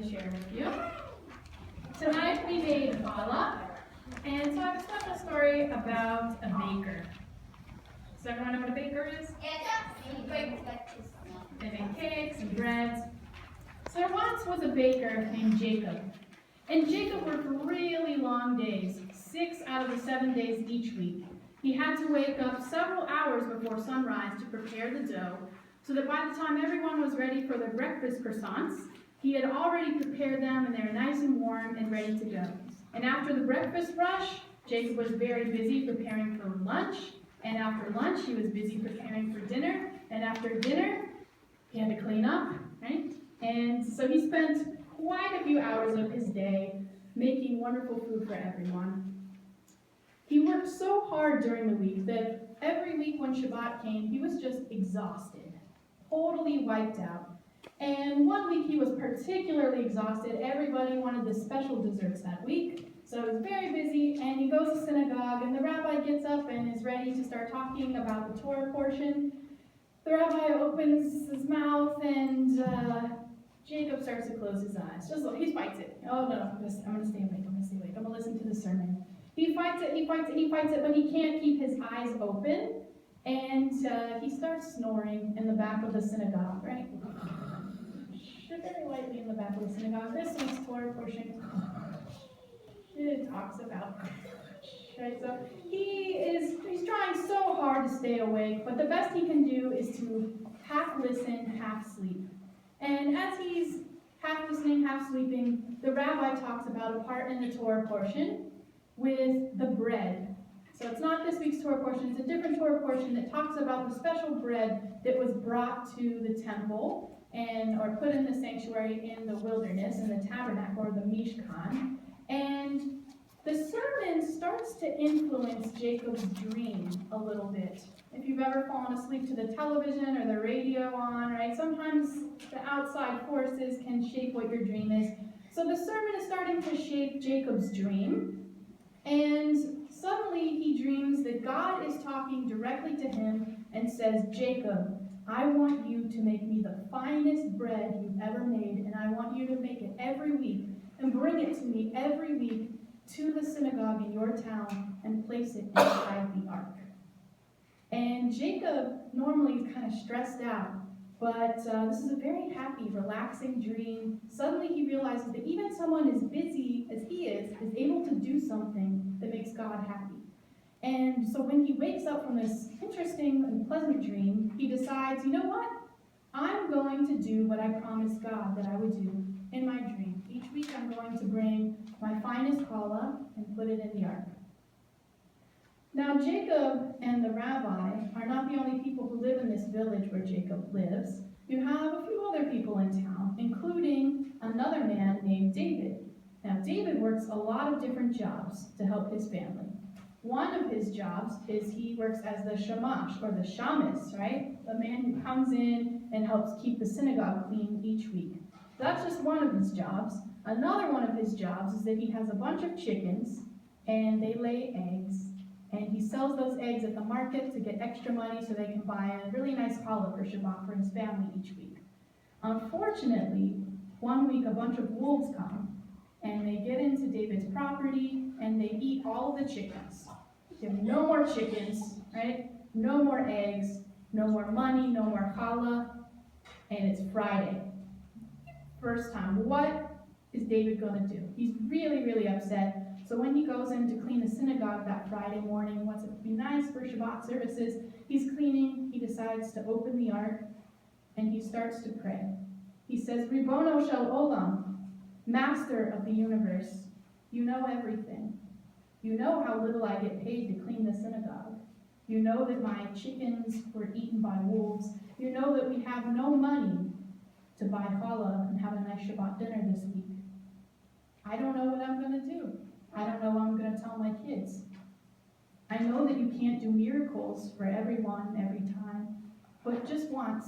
to share with you. Tonight we made challah, and so I have a special story about a baker. Does everyone know what a baker is? They make cakes and breads. So there once was a baker named Jacob. And Jacob worked really long days, 6 out of the 7 days each week. He had to wake up several hours before sunrise to prepare the dough, so that by the time everyone was ready for their breakfast croissants, he had already prepared them and they were nice and warm and ready to go. And after the breakfast rush, Jacob was very busy preparing for lunch, and after lunch he was busy preparing for dinner, and after dinner he had to clean up, right? And so he spent quite a few hours of his day making wonderful food for everyone. He worked so hard during the week that every week when Shabbat came, he was just exhausted, totally wiped out. And one week he was particularly exhausted. Everybody wanted the special desserts that week, so he was very busy, and he goes to synagogue, and the rabbi gets up and is ready to start talking about the Torah portion. The rabbi opens his mouth, and Jacob starts to close his eyes. He fights it. Oh, no, I'm going to stay awake. I'm going to listen to the sermon. He fights it, but he can't keep his eyes open. And he starts snoring in the back of the synagogue, right? Very lightly in the back of the synagogue. This week's Torah portion, it talks about, right? So he's trying so hard to stay awake, but the best he can do is to half listen, half sleep. And as he's half listening, half sleeping, the rabbi talks about a part in the Torah portion with the bread. So it's not this week's Torah portion, it's a different Torah portion that talks about the special bread that was brought to the temple or put in the sanctuary in the wilderness, in the tabernacle or the Mishkan. And the sermon starts to influence Jacob's dream a little bit. If you've ever fallen asleep to the television or the radio on, right? Sometimes the outside forces can shape what your dream is. So the sermon is starting to shape Jacob's dream. And suddenly he dreams that God is talking directly to him and says, Jacob, I want you to make me the finest bread you've ever made, and I want you to make it every week and bring it to me every week to the synagogue in your town and place it inside the ark. And Jacob normally is kind of stressed out, but this is a very happy, relaxing dream. Suddenly he realizes that even someone as busy as he is able to do something that makes God happy. And so when he wakes up from this interesting and pleasant dream, he decides, you know what? I'm going to do what I promised God that I would do in my dream. Each week I'm going to bring my finest challah and put it in the ark. Now Jacob and the rabbi are not the only people who live in this village where Jacob lives. You have a few other people in town, including another man named David. Now David works a lot of different jobs to help his family. One of his jobs is he works as the Shammes, or the Shammes, right? The man who comes in and helps keep the synagogue clean each week. That's just one of his jobs. Another one of his jobs is that he has a bunch of chickens, and they lay eggs, and he sells those eggs at the market to get extra money so they can buy a really nice challah for Shabbat for his family each week. Unfortunately, one week a bunch of wolves come, and they get into David's property, and they eat all of the chickens. You have no more chickens, right? No more eggs, no more money, no more challah, and it's Friday. First time. What is David going to do? He's really, really upset. So when he goes in to clean the synagogue that Friday morning, wants it to be nice for Shabbat services, he's cleaning, he decides to open the ark, and he starts to pray. He says, Ribono shel olam, Master of the universe, you know everything. You know how little I get paid to clean the synagogue. You know that my chickens were eaten by wolves. You know that we have no money to buy challah and have a nice Shabbat dinner this week. I don't know what I'm going to do. I don't know what I'm going to tell my kids. I know that you can't do miracles for everyone every time, but just once.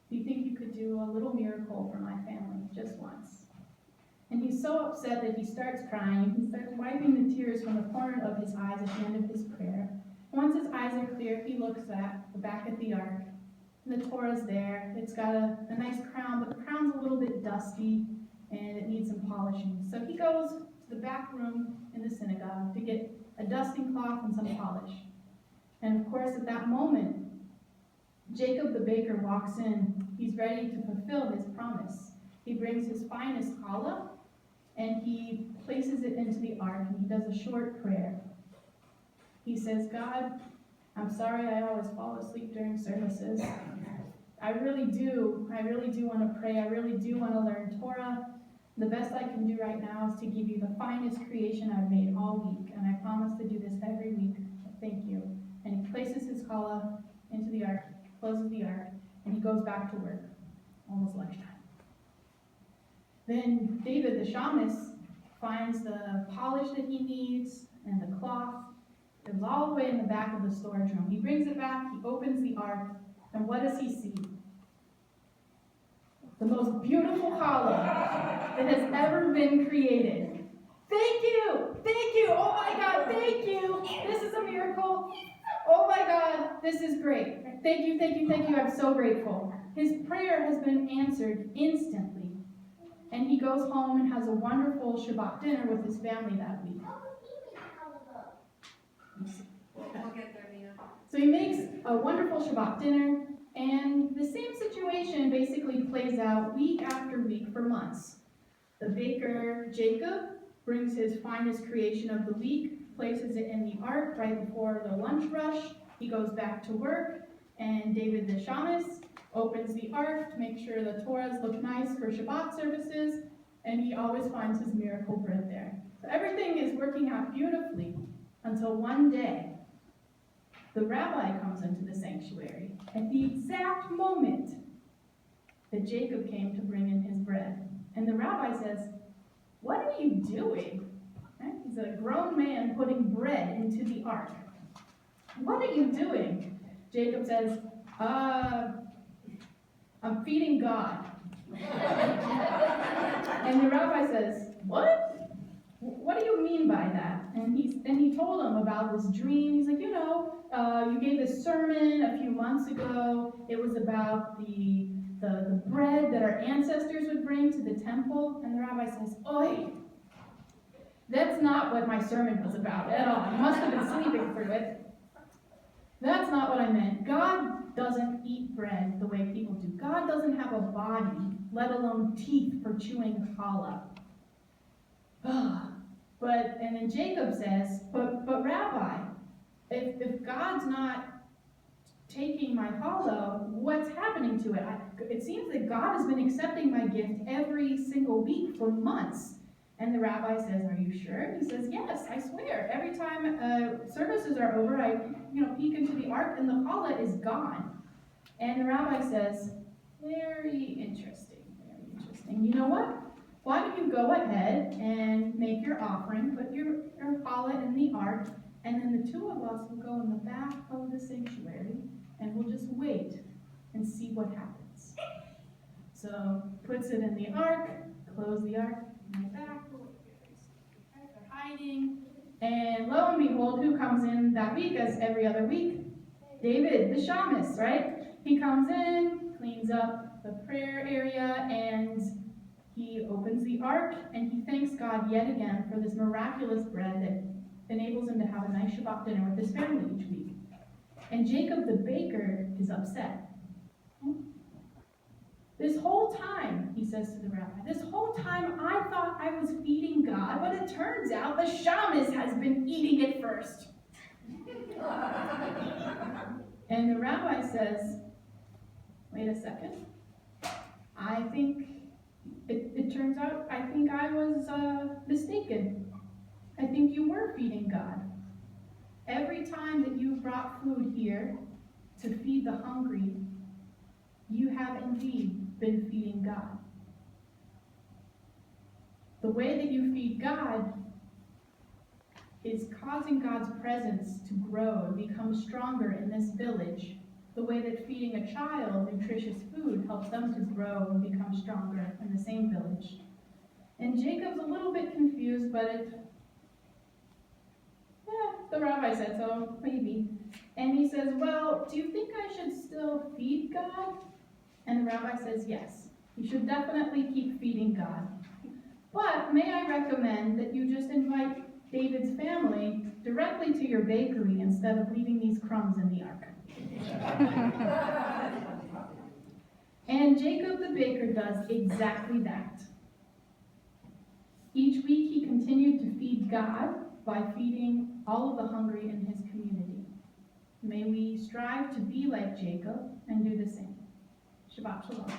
Do you think you could do a little miracle for my family, just once? And he's so upset that he starts crying. He starts wiping the tears from the corner of his eyes at the end of his prayer. Once his eyes are clear, he looks back at the ark. And the Torah's there. It's got a nice crown, but the crown's a little bit dusty. and it needs some polishing. So he goes to the back room in the synagogue to get a dusting cloth and some polish. And of course, at that moment, Jacob the baker walks in. He's ready to fulfill his promise. He brings his finest challah, and he places it into the ark, and he does a short prayer. He says, God, I'm sorry I always fall asleep during services. I really do want to pray. I really do want to learn Torah. The best I can do right now is to give you the finest creation I've made all week, and I promise to do this every week. Thank you. And he places his challah into the ark, closes the ark, and he goes back to work, almost lunchtime. Then David the Shammes finds the polish that he needs and the cloth. It was all the way in the back of the storage room. He brings it back, he opens the ark, and what does he see? The most beautiful challah that has ever been created. Thank you! Thank you! Oh my God, thank you! This is a miracle. Oh my God, this is great. Thank you, thank you, thank you. I'm so grateful. His prayer has been answered instantly. And he goes home and has a wonderful Shabbat dinner with his family that week. So he makes a wonderful Shabbat dinner, and the same situation basically plays out week after week for months. The baker, Jacob, brings his finest creation of the week, places it in the ark right before the lunch rush. He goes back to work, and David the Shammes opens the ark to make sure the Torahs look nice for Shabbat services, and he always finds his miracle bread there. So everything is working out beautifully until one day, the rabbi comes into the sanctuary at the exact moment that Jacob came to bring in his bread. And the rabbi says, "What are you doing?" Right? He's a grown man putting bread into the ark. "What are you doing?" Jacob says, "I'm feeding God." And the rabbi says, "What? What do you mean by that?" And he told him about this dream. He's like, you gave this sermon a few months ago. It was about the bread that our ancestors would bring to the temple. And the rabbi says, "Oi, that's not what my sermon was about at all. You must have been sleeping through it. That's not what I meant. God doesn't eat bread the way people do. God doesn't have a body, let alone teeth for chewing challah." And then Jacob says, but Rabbi, if God's not taking my challah, what's happening to it? It seems that God has been accepting my gift every single week for months. And the rabbi says, "Are you sure?" He says, "Yes, I swear. Every time services are over, I peek into the ark and the challah is gone." And the rabbi says, "Very interesting, very interesting. You know what? Why don't you go ahead and make your offering, put your challah in the ark, and then the two of us will go in the back of the sanctuary, and we'll just wait and see what happens." So puts it in the ark, close the ark in the back, they're hiding, and lo and behold, who comes in that week as every other week? David the Shammes, right? He comes in, cleans up the prayer area, and he opens the ark, and he thanks God yet again for this miraculous bread that enables him to have a nice Shabbat dinner with his family each week. And Jacob the baker is upset. "This whole time," he says to the rabbi, "this whole time I thought I was feeding God, but it turns out the Shammes has been eating it first." And the rabbi says, "Wait a second. I think it turns out I think I was mistaken. I think you were feeding God. Every time that you brought food here to feed the hungry, you have indeed been feeding God. The way that you feed God is causing God's presence to grow and become stronger in this village, the way that feeding a child nutritious food helps them to grow and become stronger in the same village." And Jacob's a little bit confused, but the rabbi said so, maybe. And he says, "Well, do you think I should still feed God?" And the rabbi says, "Yes, you should definitely keep feeding God. But may I recommend that you just invite David's family directly to your bakery instead of leaving these crumbs in the ark. And Jacob the baker does exactly that. Each week he continued to feed God by feeding all of the hungry in his community. May we strive to be like Jacob and do the same. Shabbat Shalom.